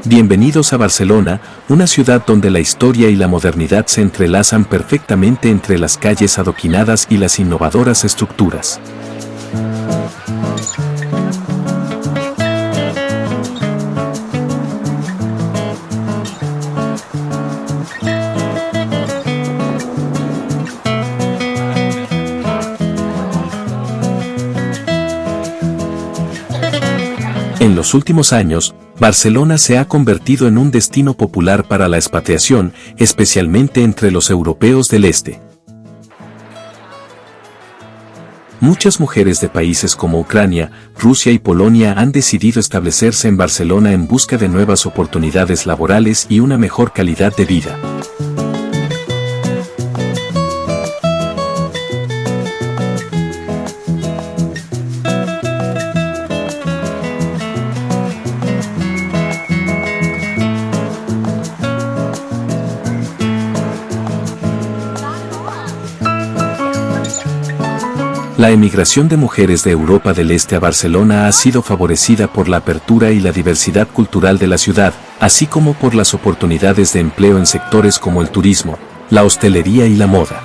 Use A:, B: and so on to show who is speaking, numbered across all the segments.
A: Bienvenidos a Barcelona, una ciudad donde la historia y la modernidad se entrelazan perfectamente entre las calles adoquinadas y las innovadoras estructuras. En los últimos años, Barcelona se ha convertido en un destino popular para la expatriación, especialmente entre los europeos del este. Muchas mujeres de países como Ucrania, Rusia y Polonia han decidido establecerse en Barcelona en busca de nuevas oportunidades laborales y una mejor calidad de vida. La emigración de mujeres de Europa del Este a Barcelona ha sido favorecida por la apertura y la diversidad cultural de la ciudad, así como por las oportunidades de empleo en sectores como el turismo, la hostelería y la moda.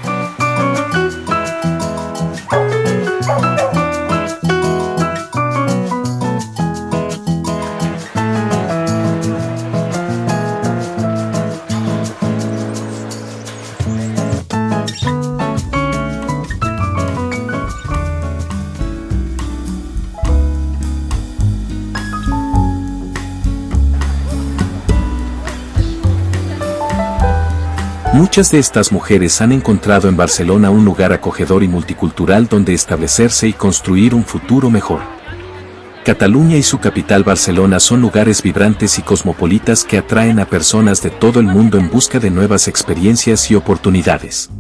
A: Muchas de estas mujeres han encontrado en Barcelona un lugar acogedor y multicultural donde establecerse y construir un futuro mejor. Cataluña y su capital Barcelona son lugares vibrantes y cosmopolitas que atraen a personas de todo el mundo en busca de nuevas experiencias y oportunidades.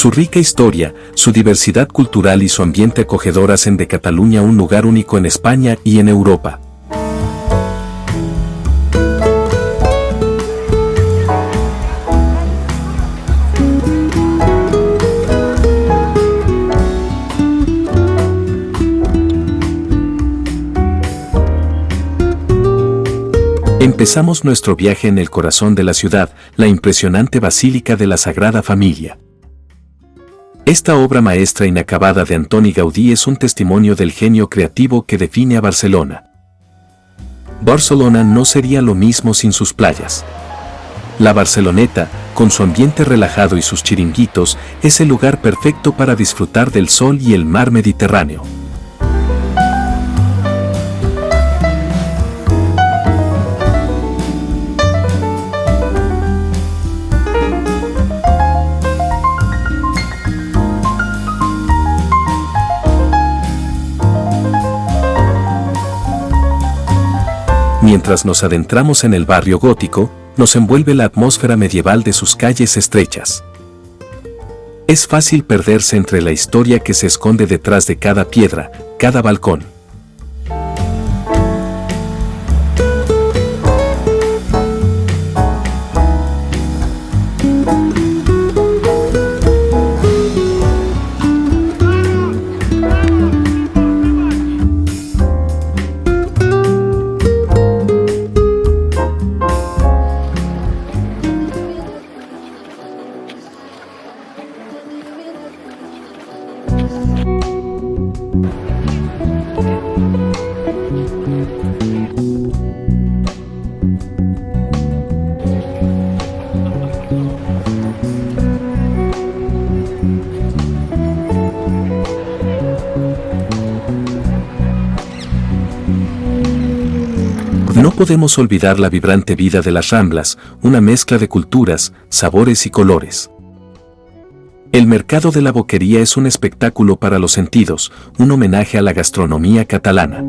A: Su rica historia, su diversidad cultural y su ambiente acogedor hacen de Cataluña un lugar único en España y en Europa. Empezamos nuestro viaje en el corazón de la ciudad, la impresionante Basílica de la Sagrada Familia. Esta obra maestra inacabada de Antoni Gaudí es un testimonio del genio creativo que define a Barcelona. Barcelona no sería lo mismo sin sus playas. La Barceloneta, con su ambiente relajado y sus chiringuitos, es el lugar perfecto para disfrutar del sol y el mar Mediterráneo. Mientras nos adentramos en el barrio gótico, nos envuelve la atmósfera medieval de sus calles estrechas. Es fácil perderse entre la historia que se esconde detrás de cada piedra, cada balcón. No podemos olvidar la vibrante vida de las Ramblas, una mezcla de culturas, sabores y colores. El mercado de la Boquería es un espectáculo para los sentidos, un homenaje a la gastronomía catalana.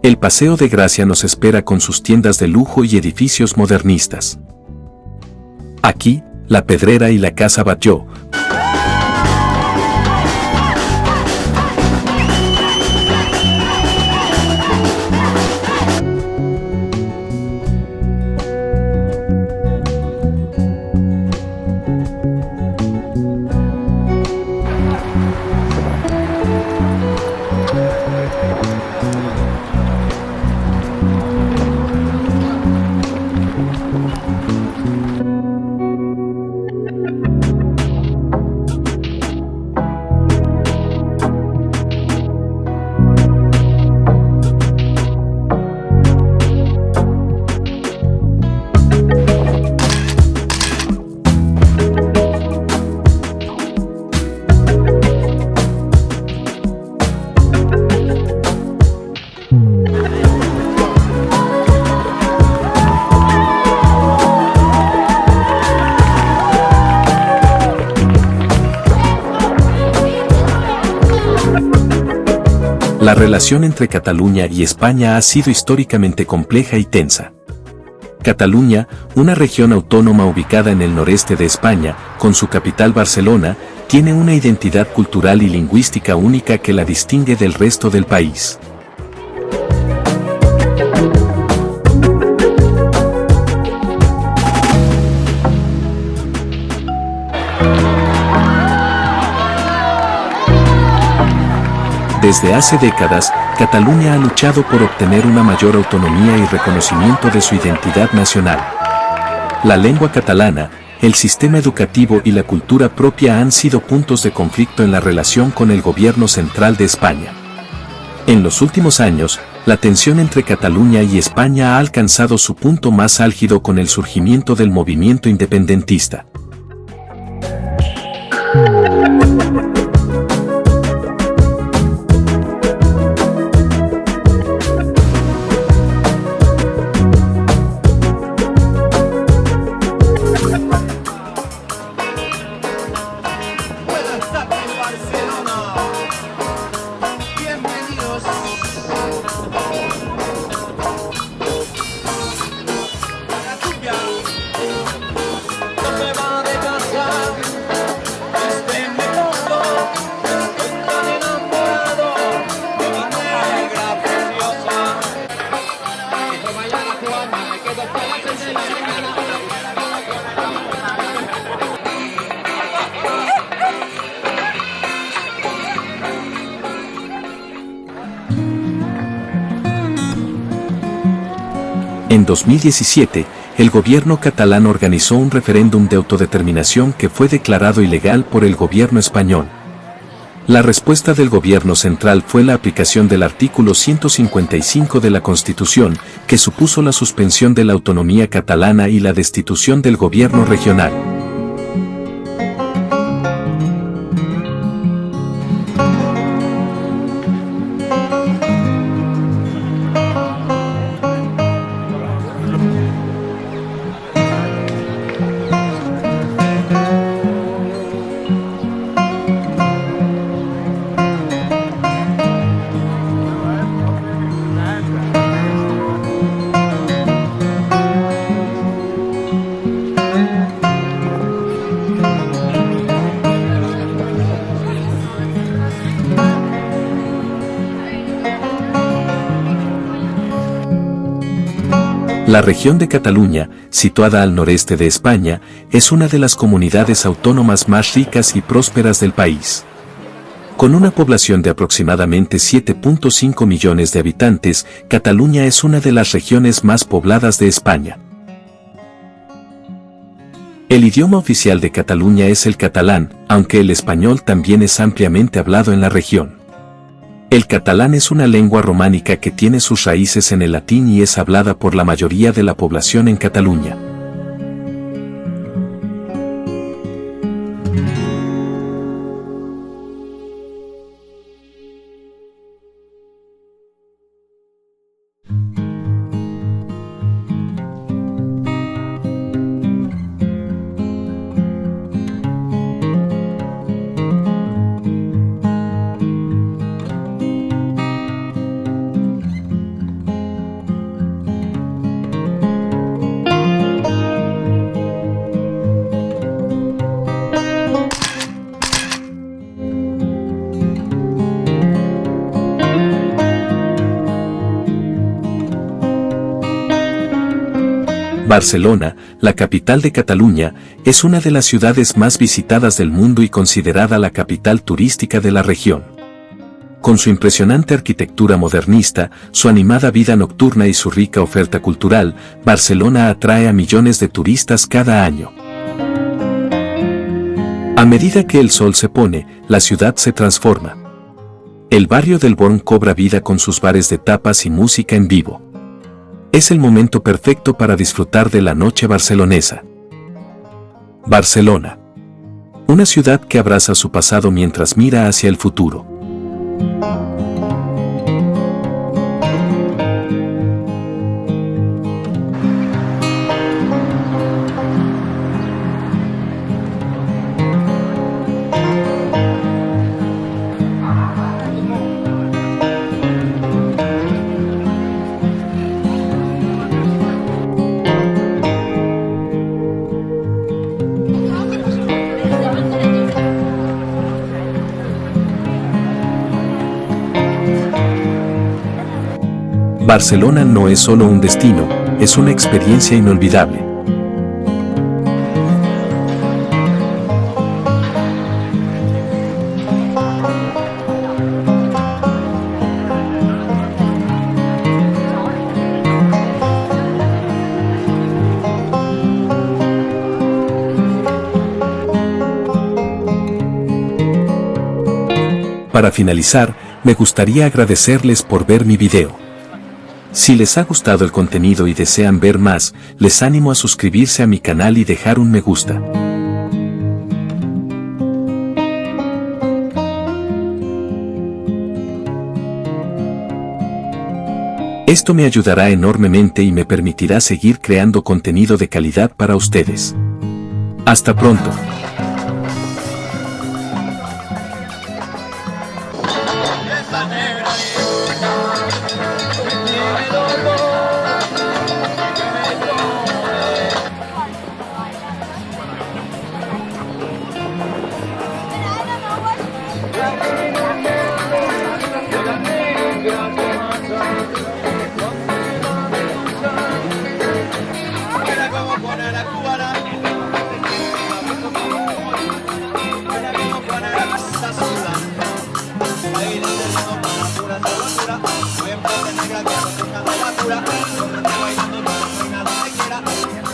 A: El Paseo de Gracia nos espera con sus tiendas de lujo y edificios modernistas. Aquí, La Pedrera y la Casa Batlló. La relación entre Cataluña y España ha sido históricamente compleja y tensa. Cataluña, una región autónoma ubicada en el noreste de España, con su capital Barcelona, tiene una identidad cultural y lingüística única que la distingue del resto del país. Desde hace décadas, Cataluña ha luchado por obtener una mayor autonomía y reconocimiento de su identidad nacional. La lengua catalana, el sistema educativo y la cultura propia han sido puntos de conflicto en la relación con el gobierno central de España. En los últimos años, la tensión entre Cataluña y España ha alcanzado su punto más álgido con el surgimiento del movimiento independentista. En 2017, el gobierno catalán organizó un referéndum de autodeterminación que fue declarado ilegal por el gobierno español. La respuesta del gobierno central fue la aplicación del artículo 155 de la Constitución, que supuso la suspensión de la autonomía catalana y la destitución del gobierno regional. La región de Cataluña, situada al noreste de España, es una de las comunidades autónomas más ricas y prósperas del país. Con una población de aproximadamente 7.5 millones de habitantes, Cataluña es una de las regiones más pobladas de España. El idioma oficial de Cataluña es el catalán, aunque el español también es ampliamente hablado en la región. El catalán es una lengua románica que tiene sus raíces en el latín y es hablada por la mayoría de la población en Cataluña. Barcelona, la capital de Cataluña, es una de las ciudades más visitadas del mundo y considerada la capital turística de la región. Con su impresionante arquitectura modernista, su animada vida nocturna y su rica oferta cultural, Barcelona atrae a millones de turistas cada año. A medida que el sol se pone, la ciudad se transforma. El barrio del Born cobra vida con sus bares de tapas y música en vivo. Es el momento perfecto para disfrutar de la noche barcelonesa. Barcelona. Una ciudad que abraza su pasado mientras mira hacia el futuro. Barcelona no es solo un destino, es una experiencia inolvidable. Para finalizar, me gustaría agradecerles por ver mi video. Si les ha gustado el contenido y desean ver más, les animo a suscribirse a mi canal y dejar un me gusta. Esto me ayudará enormemente y me permitirá seguir creando contenido de calidad para ustedes. Hasta pronto.
B: Negra que no tenga de la cura, bailando, bailando, no hay nada que quiera.